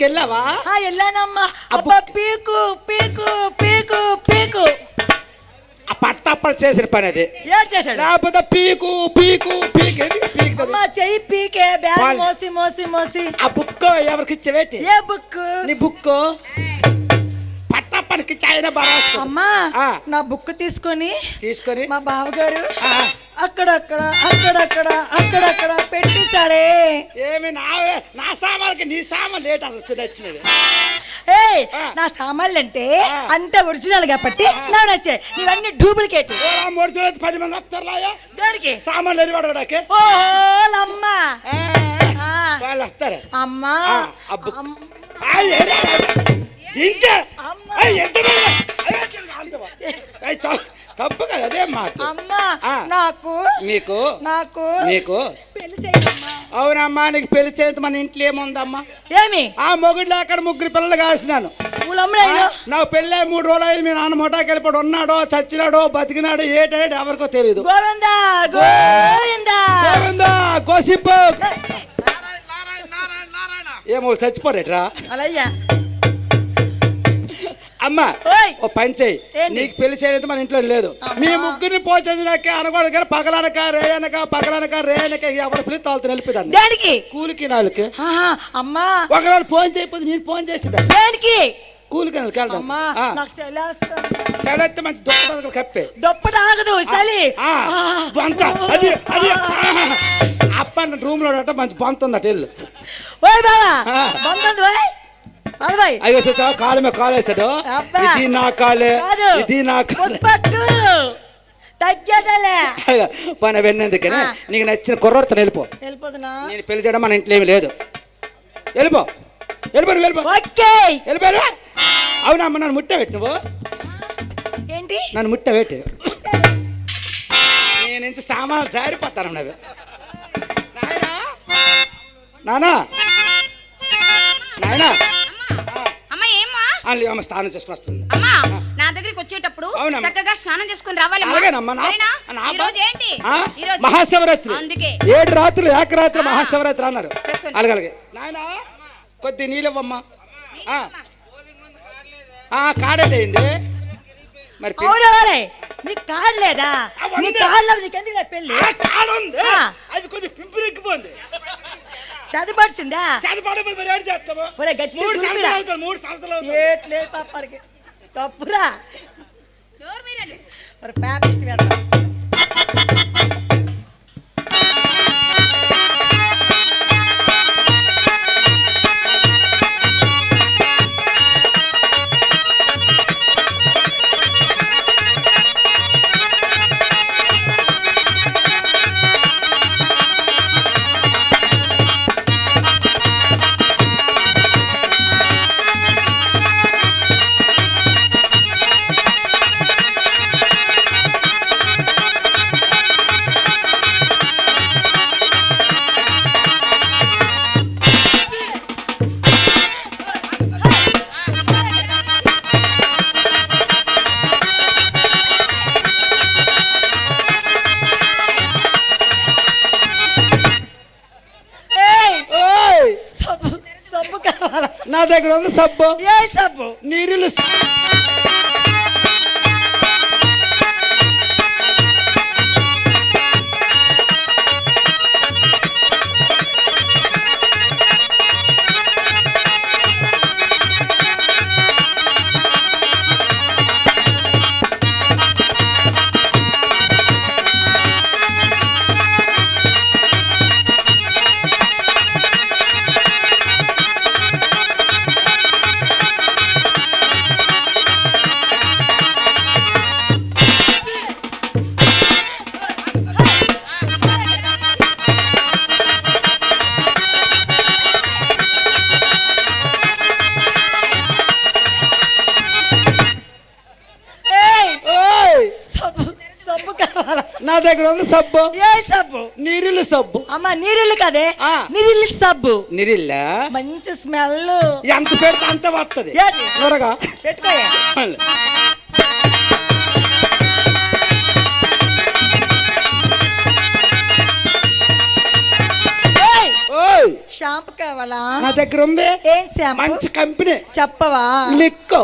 ఆఫీస్కి వెళ్ళావా? వెళ్ళానమ్మా. అబ్బా పీకు పీకు పీకు పీకు. ఆ పట్టప్పలు చేసిన పని అది. ఏం చేశాడు? లేకపోతే పీకు పీకు పీకు పీకు చెయ్యి పీకే బ్యాగ్ మోసి మోసి మోసి. ఆ బుక్ ఎవరికి ఇచ్చేవేటి? ఏ బుక్? నీ బుక్ పట్టప్పనికి చాయన బాగా. అమ్మా నా బుక్ తీసుకొని మా బావగారు అక్కడక్కడ అక్కడక్కడ అక్కడక్కడ పెట్టేశాడే. ఏమి నా సామాన్లకి నీ సామాన్ లేట్ వచ్చినవి. నా సామాన్లు అంటే అంత ఒరిజినల్ కాబట్టి నాకు నచ్చే. నీవన్నీ డూప్లికేట్. ఒరిజినల్ 10 మంది వస్తారా దానికి సామాన్లు ఎదిపడడానికి? అమ్మా వాళ్ళు వస్తారు. అమ్మా తప్పు కదా అదే మాట. అమ్మా నాకు నీకు నాకు నీకు పెళ్లి చేయమ్మా. అవునమ్మా నీకు పెళ్లి చేయదు. మన ఇంట్లో ఏముందమ్మా? ఏమి ఆ మొగుడిలో అక్కడ 3 పిల్లలు కాసినాను. నాకు పెళ్ళి 3 రోజులు అయింది. మీ నాన్న మొటాకి వెళ్ళిపోడు. ఉన్నాడో చచ్చినాడో బతికినాడో ఏటాడో ఎవరికో తెలియదు. గోవిందా గోవిందా గోవిందా గోసిప్పు. ఏమో చచ్చిపోరేట్రా అలయ్యా. అమ్మా ఓ పని చెయ్యి. నీకు పెళ్లి చేయలేదు మన ఇంట్లో లేదు. మీ ముగ్గురిని పోచేదినాకే అనకూడదు కానీ పగలనక రేయనక పగలనక రేయనక ఎవరు పిలిచి తోలుతూ నిలిపిదాన్ని. దానికి కూలికి నాలుగు. అమ్మా ఒకవేళ ఫోన్ చేయకపోతే నేను ఫోన్ చేసేదా? దానికి కూలికి వెళ్తాం. చలిస్తే మంచి దుప్పటి కప్పే. దుప్పటి ఆగదు చలి. అది అది అప్ప రూమ్ లో మంచి బంత్ ఉందట ఇల్లు. ఓయ్ బావా బంత్ అయ్యో చూసావా కాలు మీద కాలు వేసాడు. ఇది నా కాలే ఇది నా కాలే తగ్గదలే. పని వెన్నెందుకనే నీకు నచ్చిన కుర్రతో వెళ్ళిపో. నేను పెళ్లి చేయడం మన ఇంట్లో ఏమి లేదు. వెళ్ళిపో వెళ్ళిపో వెళ్ళిపో వెళ్ళిపో. అవునమ్మ నన్ను ముట్ట పెట్టి నువ్వు ఏంటి నన్ను ముట్ట పెట్టి నేను నుంచి సామాన్లు జారిపోతాను. నవ్వు నానా నాయనా అమ్మ స్నానం చేసుకుని వస్తుంది. అమ్మా నా దగ్గరికి వచ్చేటప్పుడు చక్కగా స్నానం చేసుకుని రావాలి. మహాశివరాత్రి 7 రాత్రులు ఏకరాత్రి మహాశివరాత్రి అన్నారు. అలాగే నాయనా కొద్ది నీళ్ళమ్మా. కాడేది అయింది మరి. నీకు కార్డు లేదా? నీ కార్డులో నీకెందుకు పెళ్ళి? అది కొద్ది పింపురెక్కిపోయింది. చదిపడిచిందా? చేస్తాము 3 సంవత్సరాలు ఏట్లేదు పాపడికి తప్పురా. ప్యాపిస్ట్ వేద్దాం. నా దగ్గర ఉంది సబ్బు. ఏ సబ్బు? నీరులు. నా దగ్గర ఉంది సబ్బు. ఏ సబ్బు? నీరిల్లు సబ్బు. అమ్మ నీరిల్లు కదే నీరిల్లు సబ్బు. నీరిల్ల మంచి స్మెల్. ఎంత పెడితే అంత వస్తుంది. త్వరగా పెట్టుకోయే. షాంపూ కావాలి. కావాలా? నా దగ్గర ఉంది. ఏం షాంపూ? మంచి కంపెనీ. చెప్పవా? లిక్కో.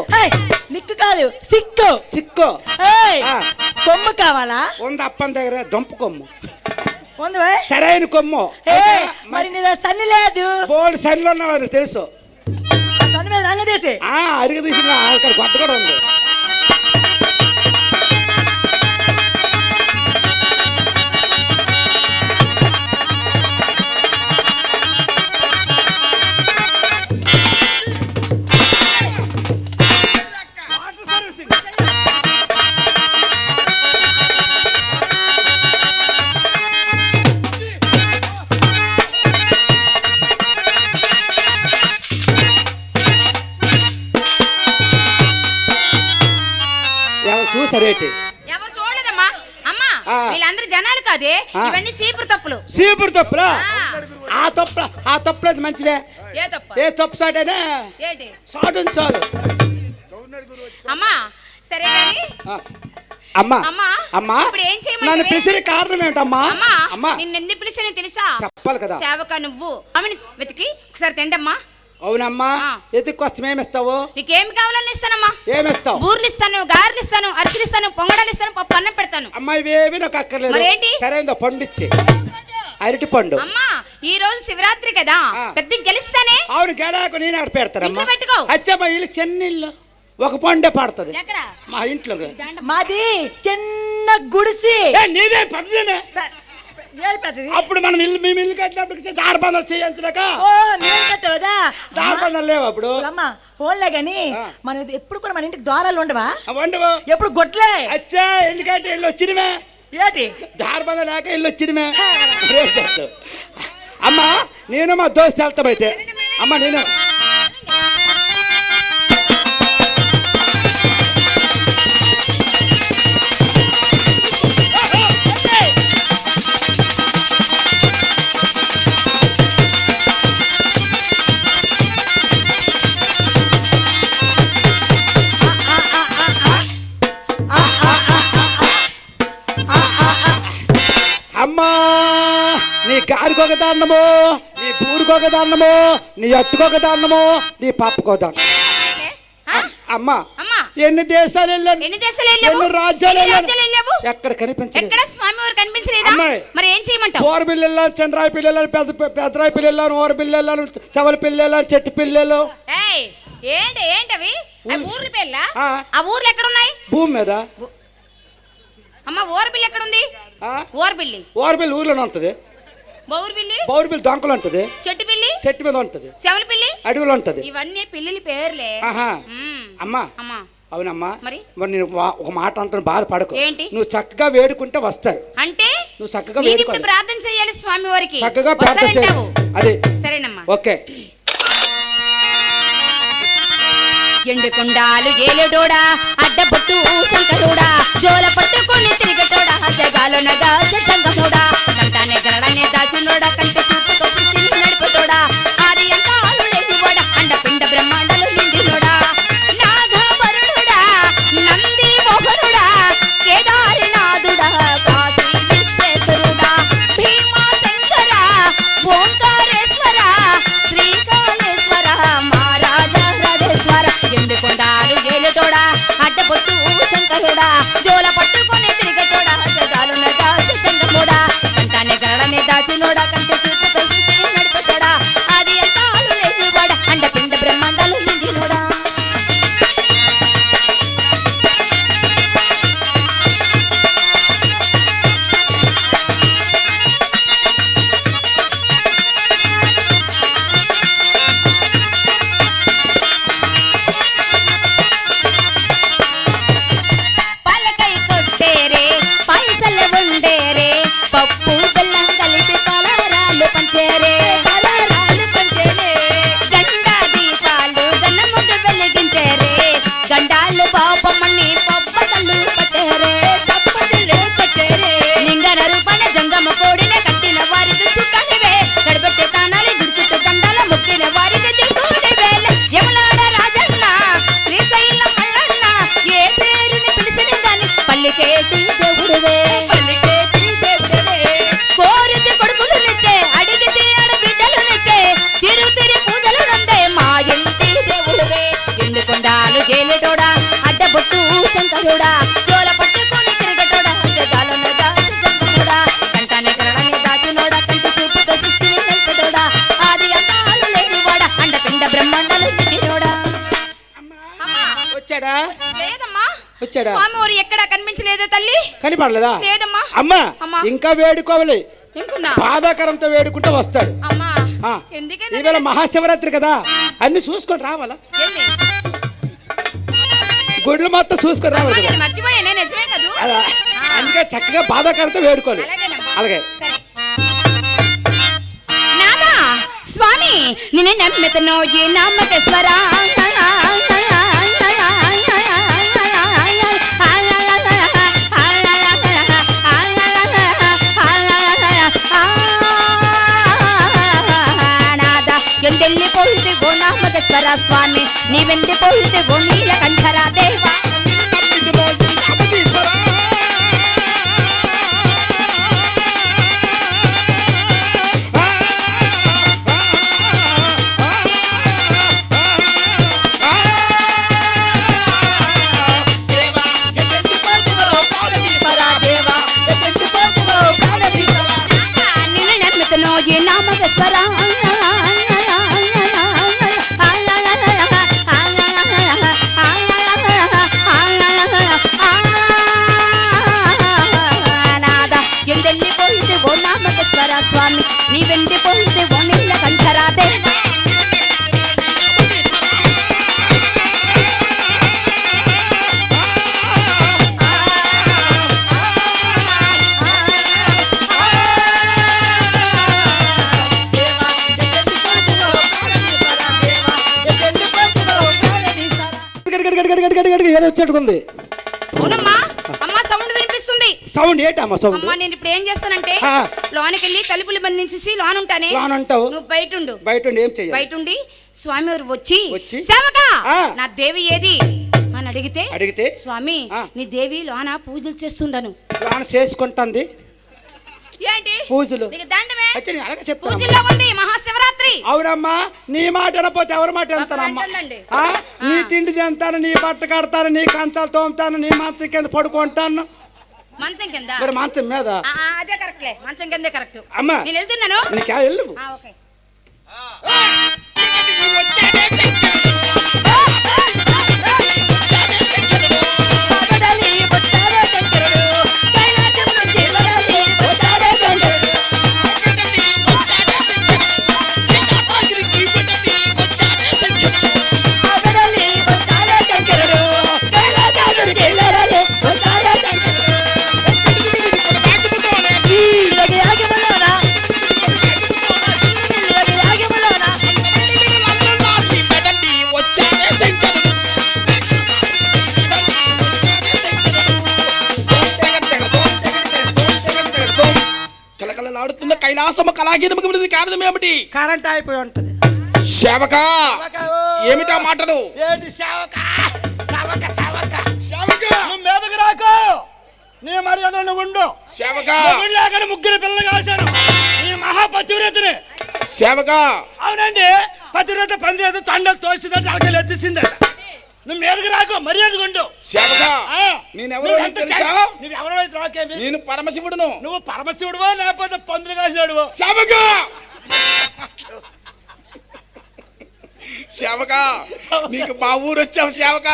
లిక్కు కాదు, సిక్కు. చిక్కో. కొమ్ము కావాలా? ఉంది అప్పని దగ్గర దుంప కొమ్ము ఉంది. సరైన కొమ్ము. మరి నీ సన్ని లేదు. బోల్డ్ సన్నిలో ఉన్నవారు తెలుసు. సన్ని మీద రంగదేసి అరిగి తీసిన అక్కడ గొడ్డ కూడా ఉంది. చూసారేటి? ఎవరు చూడలేదమ్మా. అమ్మా వీళ్ళందరూ జనాలు కాదే, ఇవన్నీ సీపురు తప్పులు. సీపురు తప్పులా? ఆ తప్పులేదు మంచివే. ఏ తప్పు సాటేనా? సాటు చాలు. అమ్మా సరే గాని అమ్మా అమ్మా ఇప్పుడు ఏం చేయమంటావు? నన్ను పిలిచిన కారణం ఏమిటమ్మా? అమ్మా నిన్ను ఎందుకు పిలిచానో తెలుసా? చెప్పాలి కదా. సేవక నువ్వు ఆమెను వెతికి ఒకసారి తిండమ్మా. అవునమ్మా. ఎత్తుకొస్తాం. ఏమిస్తావు? నీకేమి కావాలని ఇస్తానమ్మా. ఏమిస్తావు? బూర్లు ఇస్తాను, గారెలు ఇస్తాను, అరిసెలు ఇస్తాను, పొంగడాలు ఇస్తాను, పప్పు అన్నం పెడతాను. అమ్మా ఇవేవి నాకు అక్కర్లేదు. సరైన పండు ఇచ్చి. అరటి పండు. అమ్మా ఈ రోజు శివరాత్రి కదా, పెద్ద గెలుస్తానే. అవును గెలాకు నేను అక్కడ పెడతానమ్మా. పెట్టుకో. అచ్చమ్మా ఇల్లు చిన్న ఇల్లు, ఒక పండే పడుతుంది మా ఇంట్లో. మాది చిన్న గుడిసి. నీదే పెద్దనే. అప్పుడు మనం ఇల్లు మేము ఇల్లు కట్టినప్పుడు దారబంధాలు చేయించలేక దారబంధాలు లేవు అప్పుడు. అమ్మా ఫోన్లే గాని మన ఎప్పుడు కూడా మన ఇంటికి ద్వారాలు ఉండవా? ఉండవు. ఎప్పుడు గొట్లే. అచ్చా ఎందుకంటే ఇల్లు వచ్చినమే. ఏంటి దారబంధం లేక ఇల్లు వచ్చినమే. అమ్మా నేను మా దోస్తు వెళ్తామైతే. అమ్మా నేను అమ్మా నీ గారికొక దండము, నీ పూరికొక దండము, నీ ఎత్తుకొక దండము, నీ పప్పుకో దండం. అమ్మా ఎన్ని దేశాలు వెళ్ళాను, ఎన్ని రాజ్యాలు వెళ్ళాను, ఎక్కడ కనిపించలేదు. మరి ఏం చేయమంటావు? ఓరబిల్లి వెళ్ళాను, చంద్రాయపల్లి వెళ్ళాను, పెద్దరాయపల్లి వెళ్ళాను, ఓరబిల్లి వెళ్ళాను, చవలపల్లి వెళ్ళాను, చెట్టు పిల్లలు. ఏంటి ఏంటవి ఊర్ల పేర్లా? ఆ ఊర్లు ఎక్కడ ఉన్నాయి? భూమి మీద. అమ్మ ఓరబిల్లి ఎక్కడ ఉంది? ఓరబిల్లి ఓరబిల్లి ఊర్లోనే ఉంటది. బౌర్బిల్లి దొంకలు ఉంటది. చెట్టు మీద ఉంటది. శవలపిల్లి అడవిలో ఉంటది. ఇవన్నీ పిల్లి పేర్లే. అమ్మా అవునమ్మా. మరి నేను ఒక మాట అంటాను, బాధపడకు. ఏంటి? నువ్వు చక్కగా వేడుకుంటే వస్తారు. అంటే నువ్వు చక్కగా వేడుకో, ప్రార్థన చేయాలి స్వామి వారికి. చక్కగా ప్రార్థన చేయాలి. అదే సరేనమ్మా. ఓకే. ఎండుకొండాలు ఏలేడోడా, అడ్డబొట్టు శంకరుడా, జోల పట్టుకొని తిరిగటోడా, జగాలో నగా చెట్టంగముడా, కంటానే గరడనే దాచినోడా, కంటి చూపుతో పిసిని నడుపుతోడా, ఆది అంతాలు లేనివాడా, అండపిండ బ్రహ్మాండలు నిండినోడా, నాగవరుడా, నంది మోహనుడా, కేదారనాథుడా, కాశీ విశ్వేశ్వరుడా, భీమా శంకర, ఓంకారేశ్వర, శ్రీకాళేశ్వర, మహారాజా రాజేశ్వర, ఎండుకొండాలు ఏలుతోడా, అడ్డబొట్టు శంకరుడా, జోల పట్టుకొని తిరిగటోడా, జగాలునగా చంద్రముడా, కంటానే గరడనే దాచినోడా, కంటి చూపుతో నడుపుతోడా, అది అంతాలు లేనివాడా, అండపిండ బ్రహ్మాండాలు నిండినోడా. పలకై కొట్టేరే పైసలు ఉండేరే, పప్పు బెల్లం కలిపి పలారాలు పంచేరే, గండా దీపాలు గన్నముద్దు వెలిగించేరే, గండాలు పాపమని పబ్బతలు పట్టేరే, లింగన రూపణ జంగమ కోడిన కట్టిన వారికి చుట్టాలివే, గడబెట్టే తానాలి గుడిచుట్టు దండాల ముక్కిన వారికి దిగుడి వేలే, యమునాడ రాజన్న శ్రీశైలం మల్లన్న, ఏ పేరుని పిలిచిన గాని పల్లికేటి దేవుడువే, కోరితే కొడుకులు నిచ్చే, అడిగితే ఆడబిడ్డలు నిచ్చే, తిరు తిరి తిరిగేటోడా జోల పట్టుకొని తిరిగేటోడా జగాలను దాచి జంగముడా కంటానే కరణని దాచినోడా కంటి చూపుతో సృష్టిని నిల్పదోడా ఆది అంతాలు లేనివాడా అండపిండ బ్రహ్మాండాలు నిండినోడా. అమ్మా వచ్చాడా? లేదమ్మా. వచ్చాడా? స్వామి వారు ఎక్కడా కనిపించలేదా తల్లి? కనిపడలేదా? లేదమ్మా. అమ్మా అమ్మా. ఇంకా వేడుకోవాలి, ఇంకున్నా బాధాకరంతో వేడుకుంటూ వస్తాడు. అమ్మా ఆ. ఎందుకని ఈవేళ మహాశివరాత్రి కదా, అన్ని చూసుకొని రావాలా, ఏంది? గుడ్లు మొత్తం చూసుకొని అమ్మా, రావాలి కదా. నేను మర్చిపోయానే, నిజమే కదూ? అలా అందుకే చక్కగా బాధాకరంతో వేడుకోవాలి. అలాగేనమ్మా. అలాగే సరే. నాదా స్వామి నిన్ను నమ్మితనో ఈ నామకేశ్వర ఎందెల్లి పోయితే ఓ నామకేశ్వర స్వామి నీవెంది పోయితే ఓ నీలకంఠరా దేవా. నిన్ను నమ్మితనో ఈ నామకేశ్వర ఎందెల్లి పోయితే ఓ నామకేశ్వర స్వామి నీ వెండి పోయితే ఓ నీలకంఠరా దేవా. ఏదో వచ్చేట్టుకుంది అవునమ్మా. అమ్మా సౌండ్ వినిపిస్తుంది. సౌండ్ ఏంటి అమ్మ సౌండ్? అమ్మా నేను ఇప్పుడు ఏం చేస్తానంటే ఆ. లోనికి వెళ్ళి తలుపులు బంధించేసి లోన్ ఉంటానే, లోన్ అంటావు, నువ్వు బయట ఉండు. బయట ఉండి ఏం చెయ్యాలి? బయట ఉండి స్వామి వారు వచ్చి వచ్చి, సేవక ఆ. నా దేవి ఏది అని అడిగితే స్వామి ఆ. నీ దేవి లోన పూజలు చేస్తుందను. లోన్ చేసుకుంటుంది ఏంటి పూజలు. నీకు దండమే అయితే నేను అలాగే చెప్తాను. పూజల్లో ఉంది మహాశివరాత్రి. అవునమ్మా, నీ మాట అనపోతే ఎవరి మాట ఎంతానమ్మా? అర్థండి. నీ తిండి తింటాను, నీ బట్ట కడతాను, నీ కంచాలు తోముతాను, నీ మంచం కింద పడుకుంటాను. మంచం కింద మరి మంచం మీద అదే కరెక్ట్లే, మంచం కిందే కరెక్ట్. అమ్మా నేను వెళ్తున్నాను. నీకా వెళ్ళు. ఓకే. ఆడుతున్న కైలాసము కళాగీనముకి కారణం ఏమిటి? కరెంట్ అయిపోయి ఉంటది. సేవక ఏమిటా మాటలు? ఏంటి సేవక? సేవక సేవక సేవక నువ్వు మీదకి రాకు, నీ మర్యాద ఉండు. సేవక ముగ్గురు పిల్లలు కాశాను, నీ మహాపతివ్రతని. సేవక అవునండి, పతివ్రత పందిరేత తండలు తోసిందంటే అలకలు ఎత్తిసిందట. నువ్వు మీదకి రాకు, మర్యాదగా ఉండు. సేవక నేనెవరో తెలుసా? నువ్వెవరో రాకేమి? నేను పరమశివుడును. నువ్వు పరమశివుడువో లేకపోతే పందులు కాసినాడువో? సేవక సేవక నీకు మా ఊరు వచ్చావు సేవక.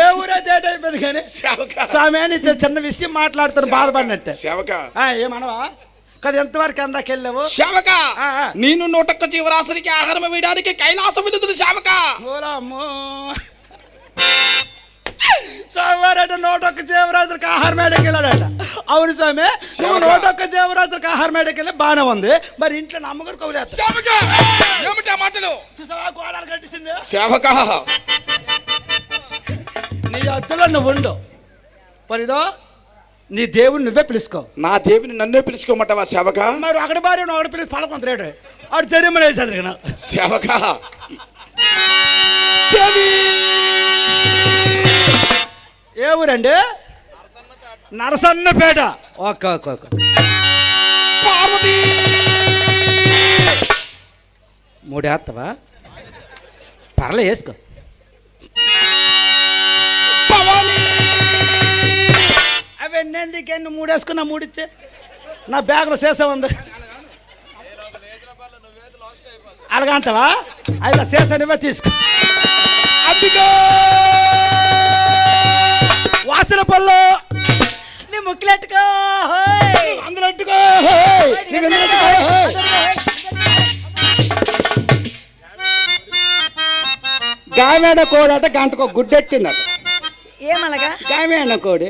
ఏ ఊరైతే అయిపోయింది కానీ సేవక స్వామి నీతో చిన్న విషయం మాట్లాడుతాను, బాధపడినట్టే. సేవక ఏమనవా కదా? ఎంతవరకు అందాకెళ్ళావు సేవక? నేను 101 జీవరాశికి ఆహారం వేయడానికి కైలాసం వెళుతుంది సేవక. స్వామివారట 101 జీవరాత్రికి ఆహారం మేడకి వెళ్ళాడట. అవును స్వామి, నువ్వు 101 జీవరాత్రికి ఆహారం మేడకి వెళ్ళి బాగానే ఉంది, మరి ఇంట్లో నమ్మగారు కౌలేస్తా. సేవక ఏమిటా మాటలు? చూసావా గోడలు కట్టించింది? సేవక నీ అద్దులో నువ్వు ఉండు, పరిదో నీ దేవుని నువ్వే పిలుచుకో. నా దేవుని నన్నే పిలుచుకోమంటావా సేవక? మరి ఒకటి భార్య ఒకటి పిలిచి పలకొంత రేటు ఆడు జరిమని వేసేది కదా సేవక. దేవి ఏ ఊరండి? Narasannapeta. Okay okay okay. Parvati 3 వేస్తావా? పర్లే వేసుకో. భవాని నీకేం నువ్వు మూడేసుకున్నా మూడిచ్చే నా బ్యాగ్లో సీసా ఉంది అలాగంటావా అయితే సీసా నువ్వే తీసుకో అబ్బిగో వాసన పళ్ళు నీ ముక్కులెట్టుకో అందులో ఎట్టుకో నువ్వు ఎందులో ఎట్టుకో గాయమేడ కోడి అట గంటకు గుడ్డెట్టిందట ఏమనగా గాయమేడ కోడి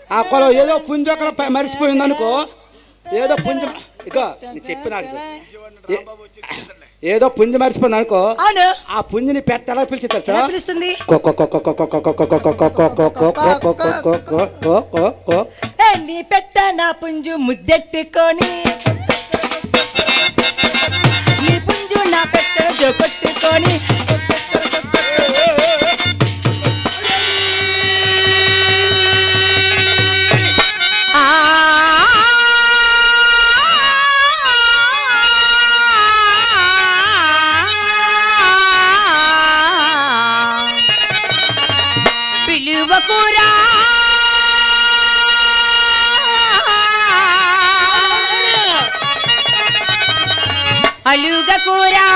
ఆ కొలం ఏదో పుంజొకల మరిచిపోయింది అనుకో ఏదో పుంజ ఇగో నీ చెప్పి నాకు ఏదో పుంజ మరిచిపోయింది అనుకో అవును ఆ పుంజిని పెట్ట ఎలా పిలిచిస్తారు ఎలా పిలుస్తుంది నీ పెట్ట నా పుంజు ముద్దెట్టుకొని నీ పుంజు నా పెట్టెను జోకొట్టుకొని పిలువకురా అలుగకురా